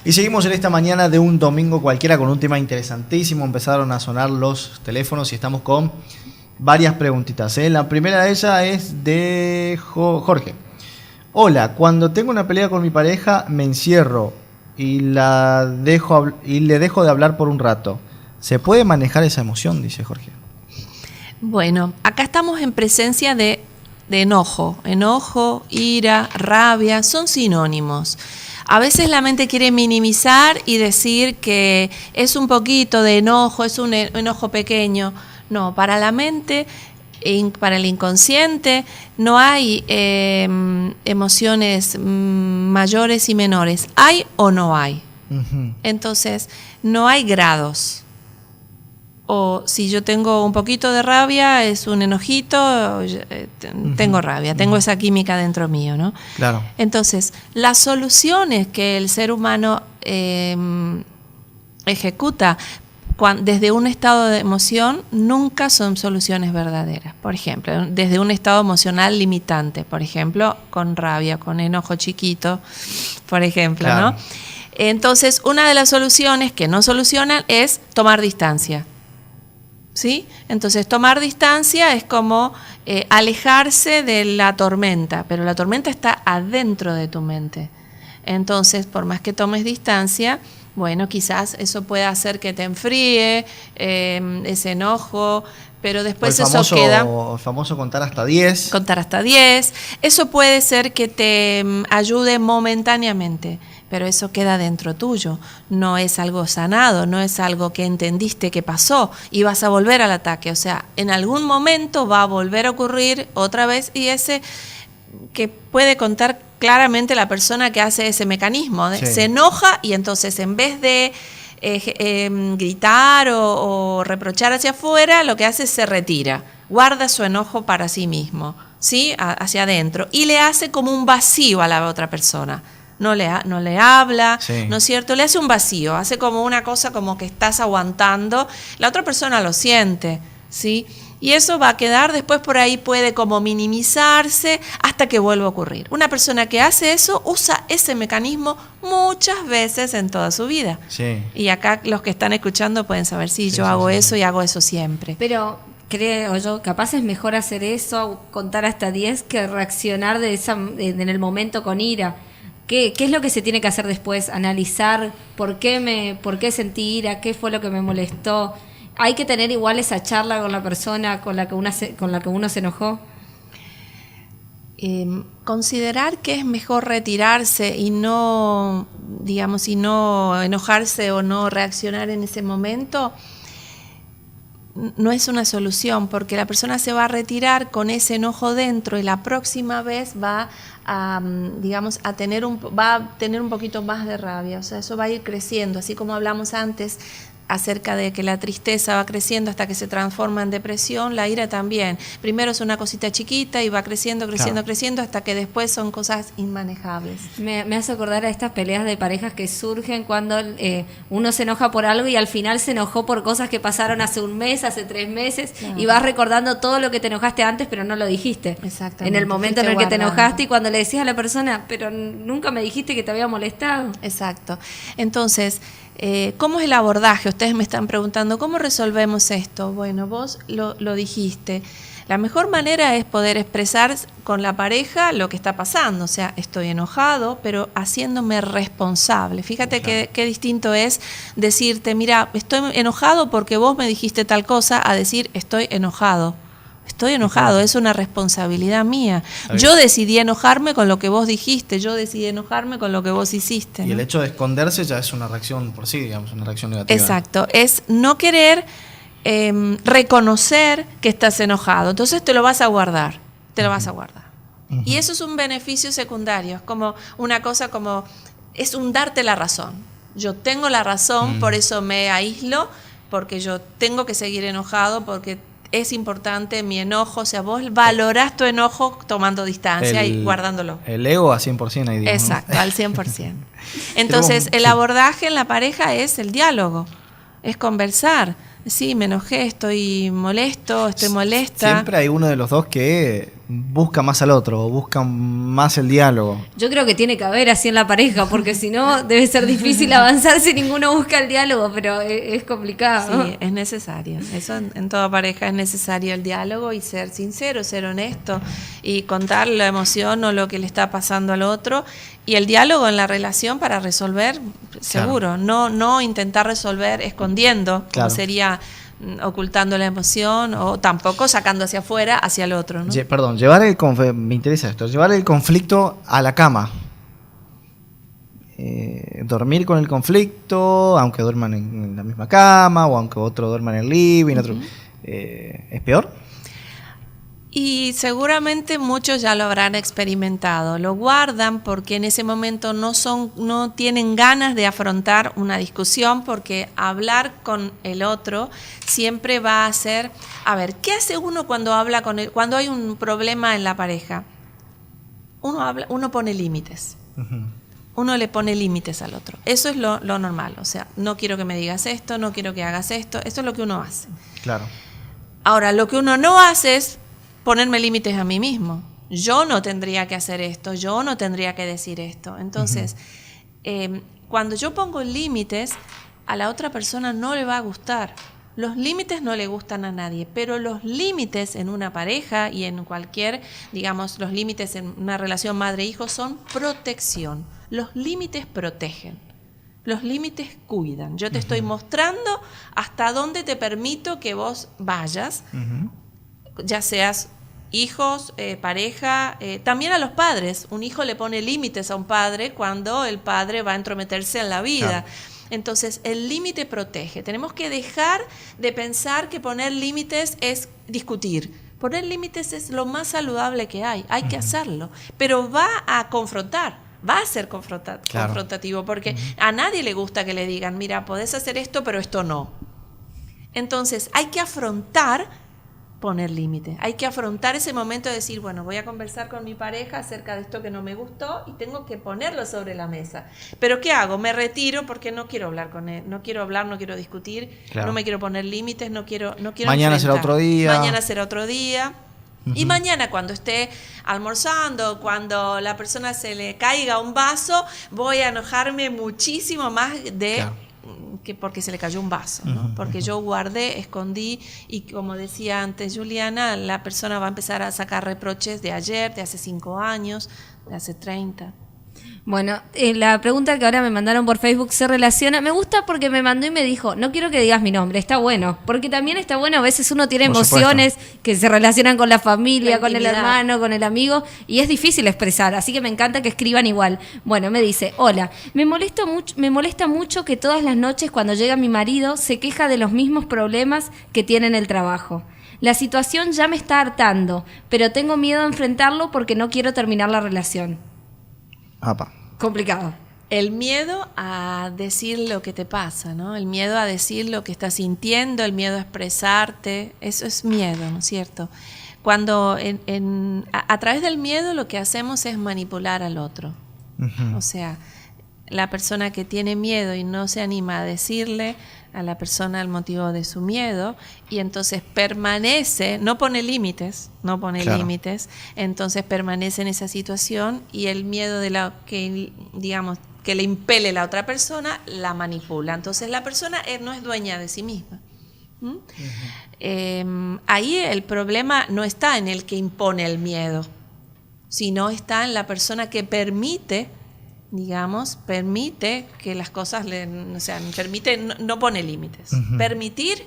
Y seguimos en esta mañana de un domingo cualquiera con un tema interesantísimo. Empezaron a sonar los teléfonos y estamos con varias preguntitas. La primera de ellas es de Jorge. Hola, cuando tengo una pelea con mi pareja me encierro y le dejo de hablar por un rato. ¿Se puede manejar esa emoción?, dice Jorge. Bueno, acá estamos en presencia de enojo. Enojo, ira, rabia, son sinónimos. A veces la mente quiere minimizar y decir que es un poquito de enojo, es un enojo pequeño. No, para la mente, para el inconsciente, no hay emociones mayores y menores. ¿Hay o no hay? Uh-huh. Entonces, no hay grados. O si yo tengo un poquito de rabia, es un enojito, tengo rabia, tengo esa química dentro mío, ¿no? Claro. Entonces, las soluciones que el ser humano ejecuta desde un estado de emoción nunca son soluciones verdaderas. Por ejemplo, desde un estado emocional limitante, por ejemplo, con rabia, con enojo chiquito, por ejemplo, claro, ¿no? Entonces, una de las soluciones que no solucionan es tomar distancia. ¿Sí? Entonces, tomar distancia es como alejarse de la tormenta, pero la tormenta está adentro de tu mente. Entonces, por más que tomes distancia, bueno, quizás eso pueda hacer que te enfríe ese enojo, pero después eso queda... El famoso contar hasta 10. Contar hasta 10. Eso puede ser que te ayude momentáneamente, pero eso queda dentro tuyo. No es algo sanado, no es algo que entendiste que pasó y vas a volver al ataque. O sea, en algún momento va a volver a ocurrir otra vez y ese que puede contar claramente la persona que hace ese mecanismo. Sí. Se enoja y entonces en vez de gritar o reprochar hacia afuera, lo que hace es se retira, guarda su enojo para sí mismo, ¿sí? Hacia adentro, y le hace como un vacío a la otra persona. No le habla, sí, ¿no es cierto? Le hace un vacío, hace como una cosa como que estás aguantando. La otra persona lo siente, ¿sí? Y eso va a quedar, después por ahí puede como minimizarse hasta que vuelva a ocurrir. Una persona que hace eso usa ese mecanismo muchas veces en toda su vida. Sí. Y acá los que están escuchando pueden saber, sí, yo hago eso y hago eso siempre. Pero creo yo, capaz es mejor hacer eso, contar hasta 10, que reaccionar en el momento con ira. ¿Qué es lo que se tiene que hacer después? Analizar por qué sentí ira, qué fue lo que me molestó. ¿Hay que tener igual esa charla con la persona con la que uno se enojó? Considerar que es mejor retirarse y no enojarse o no reaccionar en ese momento no es una solución, porque la persona se va a retirar con ese enojo dentro y la próxima vez va a tener un poquito más de rabia. O sea, eso va a ir creciendo, así como hablamos antes acerca de que la tristeza va creciendo hasta que se transforma en depresión, la ira también. Primero es una cosita chiquita y va creciendo, claro, creciendo, hasta que después son cosas inmanejables. Me hace acordar a estas peleas de parejas que surgen cuando uno se enoja por algo y al final se enojó por cosas que pasaron hace un mes, hace 3 meses, claro, y vas recordando todo lo que te enojaste antes, pero no lo dijiste. Exactamente. En el momento en el que te enojaste y cuando le decías a la persona, pero nunca me dijiste que te había molestado. Exacto. Entonces, ¿cómo es el abordaje? Ustedes me están preguntando, ¿cómo resolvemos esto? Bueno, vos lo dijiste. La mejor manera es poder expresar con la pareja lo que está pasando. O sea, estoy enojado, pero haciéndome responsable. Fíjate, claro, qué distinto es decirte, mira, estoy enojado porque vos me dijiste tal cosa, a decir, estoy enojado. Estoy enojado, es una responsabilidad mía. Yo decidí enojarme con lo que vos dijiste, yo decidí enojarme con lo que vos hiciste, ¿no? Y el hecho de esconderse ya es una reacción por sí, digamos, una reacción negativa. Exacto, es no querer reconocer que estás enojado. Entonces te lo vas a guardar, Uh-huh. Y eso es un beneficio secundario, es como una cosa como, es un darte la razón. Yo tengo la razón, por eso me aíslo, porque yo tengo que seguir enojado, porque es importante mi enojo. O sea, vos valorás tu enojo tomando distancia y guardándolo. El ego a 100% ahí, digamos. Exacto, ¿no? Al 100%. Entonces, el abordaje en la pareja es el diálogo, es conversar. Sí, me enojé, estoy molesto, estoy molesta. Siempre hay uno de los dos que busca más al otro o busca más el diálogo. Yo creo que tiene que haber así en la pareja, porque si no debe ser difícil avanzar si ninguno busca el diálogo, pero es complicado. Sí, es necesario. Eso en toda pareja es necesario el diálogo y ser sincero, ser honesto y contar la emoción o lo que le está pasando al otro. Y el diálogo en la relación para resolver, seguro. No intentar resolver escondiendo, como sería ocultando la emoción o tampoco sacando hacia afuera, hacia el otro, ¿no? Perdón, me interesa esto, llevar el conflicto a la cama. Dormir con el conflicto, aunque duerman en la misma cama o aunque otro duerma en el living, otro, ¿es peor? Y seguramente muchos ya lo habrán experimentado. Lo guardan porque en ese momento no tienen ganas de afrontar una discusión, porque hablar con el otro siempre va a ser, a ver, ¿qué hace uno cuando habla con él, cuando hay un problema en la pareja? Uno pone límites. Uh-huh. Uno le pone límites al otro. Eso es lo normal. O sea, no quiero que me digas esto, no quiero que hagas esto. Eso es lo que uno hace. Claro. Ahora, lo que uno no hace es ponerme límites a mí mismo. Yo no tendría que hacer esto, yo no tendría que decir esto. Entonces, cuando yo pongo límites, a la otra persona no le va a gustar. Los límites no le gustan a nadie, pero los límites en una pareja y en cualquier, digamos, los límites en una relación madre-hijo son protección. Los límites protegen. Los límites cuidan. Yo te estoy mostrando hasta dónde te permito que vos vayas, ya seas hijos, pareja, también a los padres. Un hijo le pone límites a un padre cuando el padre va a entrometerse en la vida. Claro. Entonces, el límite protege. Tenemos que dejar de pensar que poner límites es discutir. Poner límites es lo más saludable que hay que hacerlo, pero va a confrontar. Va a ser confrontativo, porque a nadie le gusta que le digan, mira, podés hacer esto, pero esto no. Entonces, hay que afrontar poner límites. Hay que afrontar ese momento de decir, bueno, voy a conversar con mi pareja acerca de esto que no me gustó y tengo que ponerlo sobre la mesa. ¿Pero qué hago? Me retiro porque no quiero hablar con él, no quiero hablar, no quiero discutir, no me quiero poner límites, no quiero mañana será otro día. Mañana será otro día. Y mañana cuando esté almorzando, cuando la persona se le caiga un vaso, voy a enojarme muchísimo más que porque se le cayó un vaso, ¿no? Porque yo guardé, escondí y como decía antes Juliana, la persona va a empezar a sacar reproches de ayer, de hace 5 años, de hace 30. Bueno, la pregunta que ahora me mandaron por Facebook se relaciona, me gusta porque me mandó y me dijo, no quiero que digas mi nombre, está bueno, porque también está bueno, a veces uno tiene emociones que se relacionan con la familia, con el hermano, con el amigo, y es difícil expresar, así que me encanta que escriban igual. Bueno, me dice, hola, me molesta mucho que todas las noches cuando llega mi marido se queja de los mismos problemas que tiene en el trabajo. La situación ya me está hartando, pero tengo miedo a enfrentarlo porque no quiero terminar la relación. Complicado. El miedo a decir lo que te pasa, ¿no? El miedo a decir lo que estás sintiendo, el miedo a expresarte, eso es miedo, ¿no es cierto? Cuando a través del miedo lo que hacemos es manipular al otro. O sea, la persona que tiene miedo y no se anima a decirle a la persona el motivo de su miedo y entonces permanece, no pone límites, entonces permanece en esa situación y el miedo de que le impele la otra persona la manipula. Entonces la persona no es dueña de sí misma. Ahí el problema no está en el que impone el miedo, sino está en la persona que permite que las cosas, no pone límites. Permitir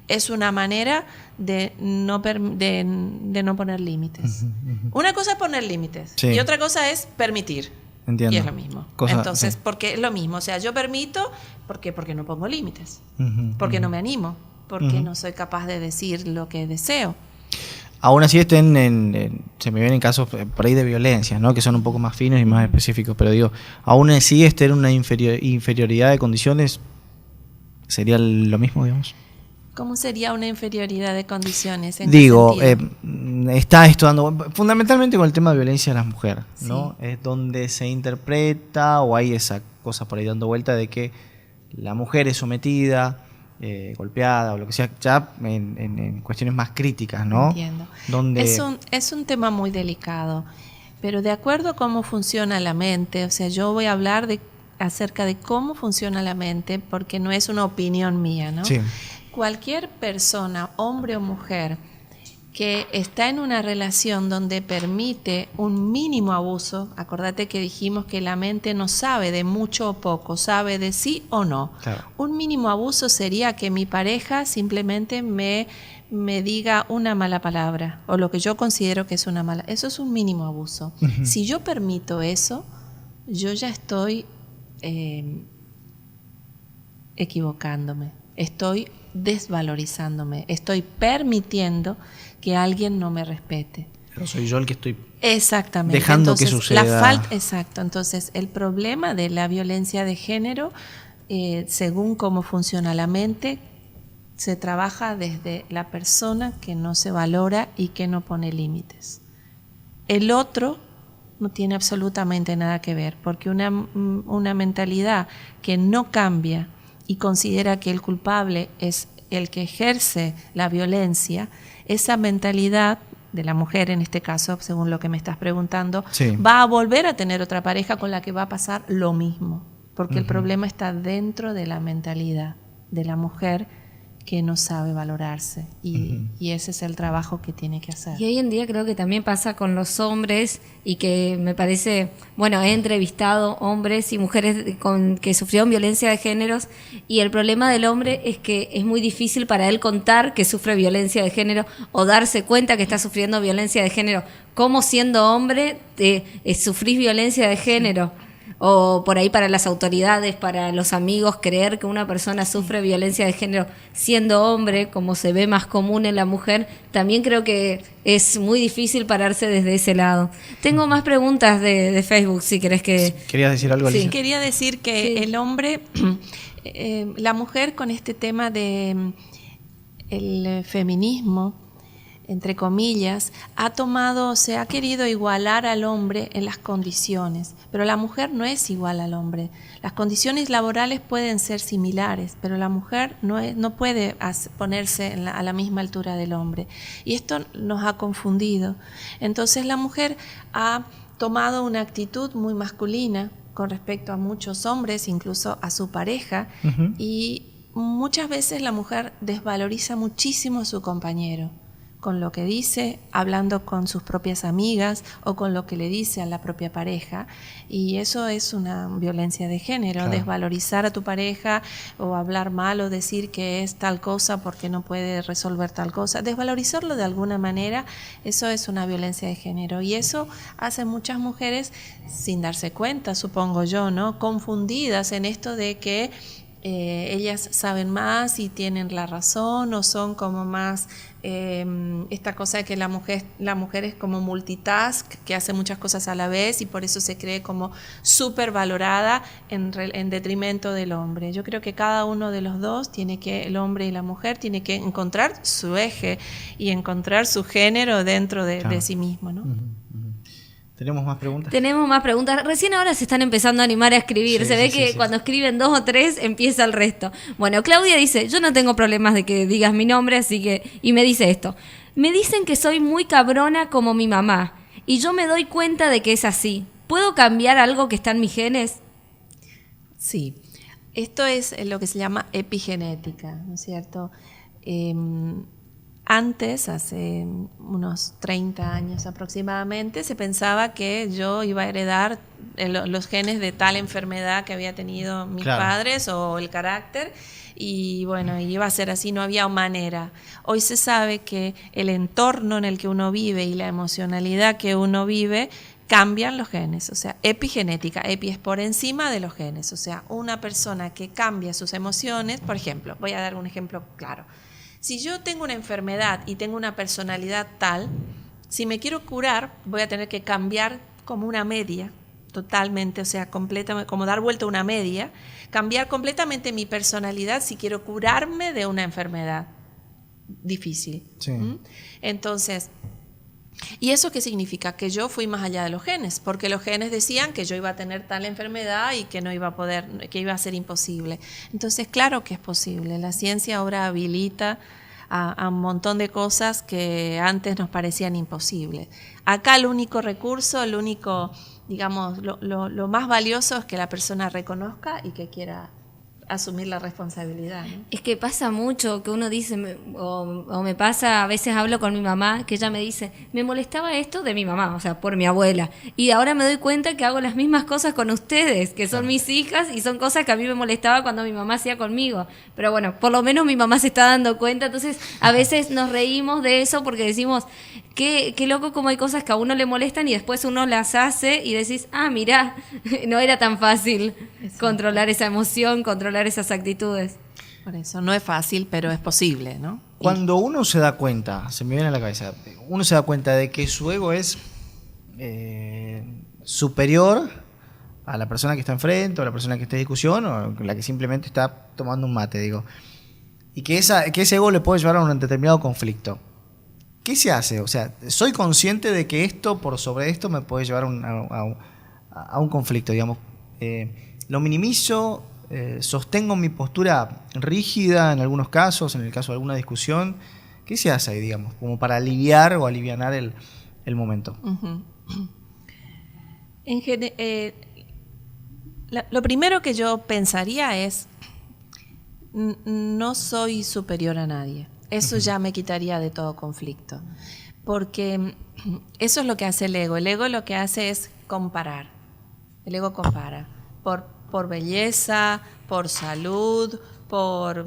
es una manera de no poner límites. Una cosa es poner límites y otra cosa es permitir. Entiendo. Y es lo mismo. Entonces, porque es lo mismo. O sea, yo permito porque no pongo límites, porque no me animo, porque no soy capaz de decir lo que deseo. Aún así se me vienen casos por ahí de violencia, ¿no? Que son un poco más finos y más específicos, pero digo, aún así en una inferioridad de condiciones, ¿sería lo mismo, digamos? ¿Cómo sería una inferioridad de condiciones? Digo, está esto dando, fundamentalmente con el tema de violencia a las mujeres, ¿no? Sí. Es donde se interpreta o hay esa cosa por ahí dando vuelta de que la mujer es sometida, golpeada o lo que sea, ya en cuestiones más críticas, ¿no? Entiendo. Donde... Es un tema muy delicado, pero de acuerdo a cómo funciona la mente, o sea, yo voy a hablar acerca de cómo funciona la mente, porque no es una opinión mía, ¿no? Sí. Cualquier persona, hombre o mujer, que está en una relación donde permite un mínimo abuso, acordate que dijimos que la mente no sabe de mucho o poco, sabe de sí o no. Claro. Un mínimo abuso sería que mi pareja simplemente me diga una mala palabra, o lo que yo considero que es una mala. Eso es un mínimo abuso. Uh-huh. Si yo permito eso, yo ya estoy equivocándome, estoy desvalorizándome, estoy permitiendo que alguien no me respete. Pero soy yo el que estoy exactamente dejando entonces, que suceda. Exacto. Entonces, el problema de la violencia de género, según cómo funciona la mente, se trabaja desde la persona que no se valora y que no pone límites. El otro no tiene absolutamente nada que ver, porque una mentalidad que no cambia y considera que el culpable es el que ejerce la violencia, esa mentalidad de la mujer en este caso, según lo que me estás preguntando, sí, va a volver a tener otra pareja con la que va a pasar lo mismo, porque el problema está dentro de la mentalidad de la mujer que no sabe valorarse y ese es el trabajo que tiene que hacer. Y hoy en día creo que también pasa con los hombres y que me parece, bueno, he entrevistado hombres y mujeres que sufrieron violencia de géneros y el problema del hombre es que es muy difícil para él contar que sufre violencia de género o darse cuenta que está sufriendo violencia de género. ¿Cómo siendo hombre sufrís violencia de género? O por ahí para las autoridades, para los amigos, creer que una persona sufre violencia de género siendo hombre, como se ve más común en la mujer, también creo que es muy difícil pararse desde ese lado. Tengo más preguntas de Facebook, si querés que... ¿Querías decir algo, Alicia? Sí, quería decir que el hombre, la mujer con este tema de el feminismo, entre comillas, se ha querido igualar al hombre en las condiciones, pero la mujer no es igual al hombre. Las condiciones laborales pueden ser similares, pero la mujer no puede ponerse a la misma altura del hombre. Y esto nos ha confundido. Entonces la mujer ha tomado una actitud muy masculina con respecto a muchos hombres, incluso a su pareja, y muchas veces la mujer desvaloriza muchísimo a su compañero, con lo que dice, hablando con sus propias amigas o con lo que le dice a la propia pareja, y eso es una violencia de género, claro. Desvalorizar a tu pareja o hablar mal o decir que es tal cosa porque no puede resolver tal cosa, desvalorizarlo de alguna manera, eso es una violencia de género, y eso hace muchas mujeres sin darse cuenta, supongo yo, ¿no? Confundidas en esto de que ellas saben más y tienen la razón o son como más esta cosa de que la mujer es como multitask, que hace muchas cosas a la vez y por eso se cree como súper valorada en detrimento del hombre. Yo creo que cada uno de los dos el hombre y la mujer tiene que encontrar su eje y encontrar su género dentro de sí mismo, ¿no? ¿Tenemos más preguntas? Tenemos más preguntas. Recién ahora se están empezando a animar a escribir. Sí, se ve que cuando escriben 2 o 3 empieza el resto. Bueno, Claudia dice, yo no tengo problemas de que digas mi nombre, así que... Y me dice esto. Me dicen que soy muy cabrona como mi mamá. Y yo me doy cuenta de que es así. ¿Puedo cambiar algo que está en mis genes? Sí. Esto es lo que se llama epigenética, ¿no es cierto? Antes, hace unos 30 años aproximadamente, se pensaba que yo iba a heredar los genes de tal enfermedad que había tenido mis padres o el carácter y bueno, iba a ser así, no había manera. Hoy se sabe que el entorno en el que uno vive y la emocionalidad que uno vive cambian los genes, o sea, epigenética, epi es por encima de los genes, o sea, una persona que cambia sus emociones, por ejemplo, voy a dar un ejemplo claro. Si yo tengo una enfermedad y tengo una personalidad tal, si me quiero curar, voy a tener que cambiar como una media, totalmente, o sea, completamente, como dar vuelta a una media, cambiar completamente mi personalidad si quiero curarme de una enfermedad difícil. Sí. Entonces, ¿Y eso qué significa? Que yo fui más allá de los genes, porque los genes decían que yo iba a tener tal enfermedad y que no iba a poder, que iba a ser imposible. Entonces, claro que es posible. La ciencia ahora habilita a un montón de cosas que antes nos parecían imposibles. Acá el único recurso, el único, digamos, lo más valioso es que la persona reconozca y que quiera asumir la responsabilidad, ¿no? Es que pasa mucho que uno dice, o me pasa, a veces hablo con mi mamá, que ella me dice, me molestaba esto de mi mamá, o sea, por mi abuela, y ahora me doy cuenta que hago las mismas cosas con ustedes, que son mis hijas, y son cosas que a mí me molestaba cuando mi mamá hacía conmigo, pero bueno, por lo menos mi mamá se está dando cuenta, entonces a veces nos reímos de eso porque decimos, qué loco como hay cosas que a uno le molestan y después uno las hace y decís, mirá, no era tan fácil controlar esa emoción, controlar esas actitudes. Por eso no es fácil, pero es posible, ¿no? Cuando uno se da cuenta, se me viene a la cabeza, uno se da cuenta de que su ego es superior a la persona que está enfrente, o a la persona que está en discusión, o la que simplemente está tomando un mate, digo, y que ese ego le puede llevar a un determinado conflicto. ¿Qué se hace? O sea, soy consciente de que esto por sobre esto me puede llevar a un conflicto, digamos. Lo minimizo, sostengo mi postura rígida en algunos casos, en el caso de alguna discusión. ¿Qué se hace ahí, digamos, como para aliviar o alivianar el momento? Uh-huh. Lo primero que yo pensaría es, no soy superior a nadie. Eso ya me quitaría de todo conflicto, porque eso es lo que hace el ego. El ego lo que hace es comparar. El ego compara por belleza, por salud, por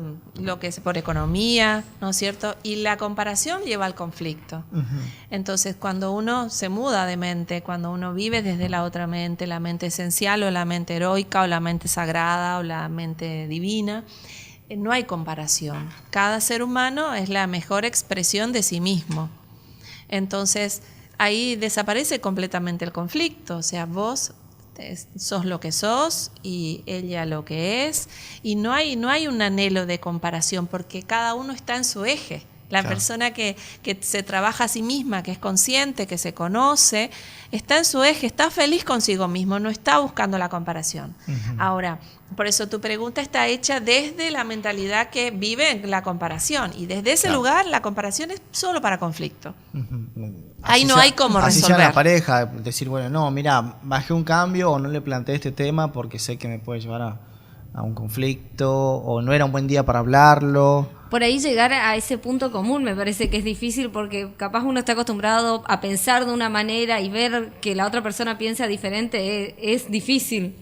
economía, ¿no es cierto? Y la comparación lleva al conflicto. Uh-huh. Entonces, cuando uno se muda de mente, cuando uno vive desde la otra mente, la mente esencial o la mente heroica o la mente sagrada o la mente divina, no hay comparación. Cada ser humano es la mejor expresión de sí mismo. Entonces, ahí desaparece completamente el conflicto. O sea, vos sos lo que sos y ella lo que es. Y no hay un anhelo de comparación porque cada uno está en su eje. La persona que se trabaja a sí misma, que es consciente, que se conoce, está en su eje, está feliz consigo mismo, no está buscando la comparación. Uh-huh. Ahora, por eso tu pregunta está hecha desde la mentalidad que vive en la comparación. Y desde ese lugar la comparación es solo para conflicto. Uh-huh. Ahí no hay cómo resolver. Así sea la pareja, decir, bueno, no, mira, bajé un cambio o no le planteé este tema porque sé que me puede llevar a un conflicto o no era un buen día para hablarlo. Por ahí llegar a ese punto común me parece que es difícil porque capaz uno está acostumbrado a pensar de una manera y ver que la otra persona piensa diferente es difícil.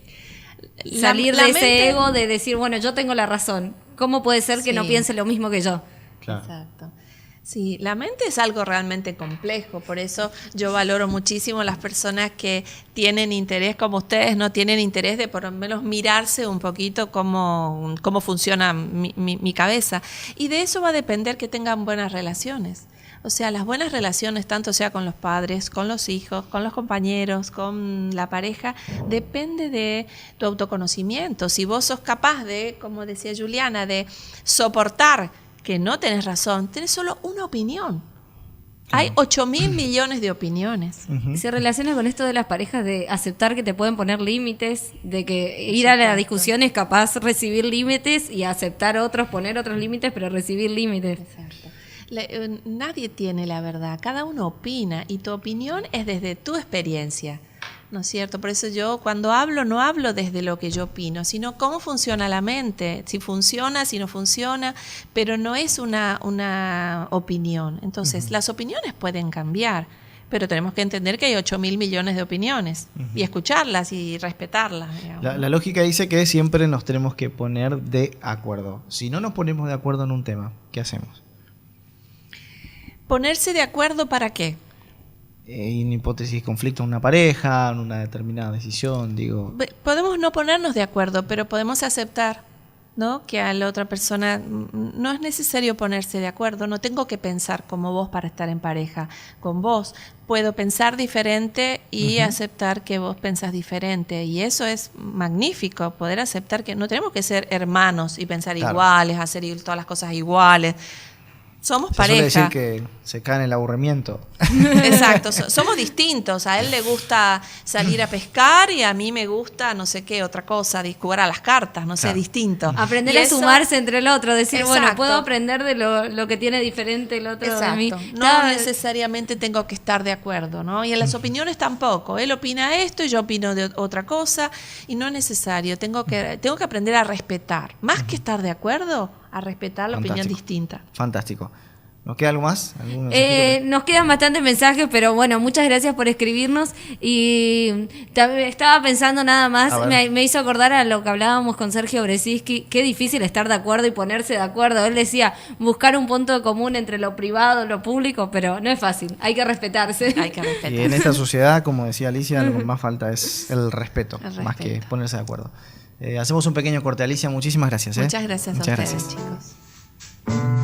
Salir de ese ego de decir, bueno, yo tengo la razón. ¿Cómo puede ser que no piense lo mismo que yo? Claro. Exacto. Sí, la mente es algo realmente complejo, por eso yo valoro muchísimo las personas que tienen interés, como ustedes, no tienen interés de por lo menos mirarse un poquito cómo funciona mi cabeza. Y de eso va a depender que tengan buenas relaciones. O sea, las buenas relaciones, tanto sea con los padres, con los hijos, con los compañeros, con la pareja, depende de tu autoconocimiento. Si vos sos capaz de, como decía Juliana, de soportar que no tenés razón, tenés solo una opinión. Hay 8.000 millones de opiniones. Uh-huh. Se relaciona con esto de las parejas, de aceptar que te pueden poner límites, de que ir a la discusión es capaz recibir límites y aceptar otros, poner otros límites, pero recibir límites. Exacto. Nadie tiene la verdad, cada uno opina y tu opinión es desde tu experiencia. ¿No es cierto? Por eso yo cuando hablo no hablo desde lo que yo opino, sino cómo funciona la mente, si funciona, si no funciona, pero no es una opinión. Entonces, las opiniones pueden cambiar, pero tenemos que entender que hay 8.000 millones de opiniones y escucharlas y respetarlas. La lógica dice que siempre nos tenemos que poner de acuerdo. Si no nos ponemos de acuerdo en un tema, ¿qué hacemos? ¿Ponerse de acuerdo para qué? En hipótesis de conflicto en una pareja, en una determinada decisión, digo. Podemos no ponernos de acuerdo, pero podemos aceptar, ¿no? Que a la otra persona no es necesario ponerse de acuerdo. No tengo que pensar como vos para estar en pareja con vos. Puedo pensar diferente y aceptar que vos pensás diferente. Y eso es magnífico, poder aceptar que no tenemos que ser hermanos y pensar iguales, hacer todas las cosas iguales. Somos Se suele decir pareja. que se cae en el aburrimiento. Exacto, somos distintos. A él le gusta salir a pescar y a mí me gusta no sé qué, otra cosa, jugar a las cartas, no sé, Claro. distinto. Aprender Y a eso- sumarse entre el otro, decir, bueno, Exacto. puedo aprender de lo que tiene diferente el otro de mí. Exacto. No Está- necesariamente tengo que estar de acuerdo, ¿no? Y en las opiniones tampoco. Él opina esto y yo opino de otra cosa y no es necesario. Tengo que aprender a respetar. Más que estar de acuerdo, a respetar la opinión Fantástico. distinta. Fantástico. ¿Nos queda algo más? ¿Algún mensajito? Nos quedan bastantes mensajes, pero bueno, muchas gracias por escribirnos. Y también estaba pensando nada más, A ver. me hizo acordar a lo que hablábamos con Sergio Bresinski, qué difícil estar de acuerdo y ponerse de acuerdo. Él decía, buscar un punto común entre lo privado y lo público, pero no es fácil, hay que respetarse. Hay que respetar. Y en esta sociedad, como decía Alicia, lo que más falta es el respeto, El más que respeto. ponerse de acuerdo. Hacemos un pequeño corte, Alicia. Muchísimas gracias. Muchas gracias Muchas a ustedes, gracias. chicos.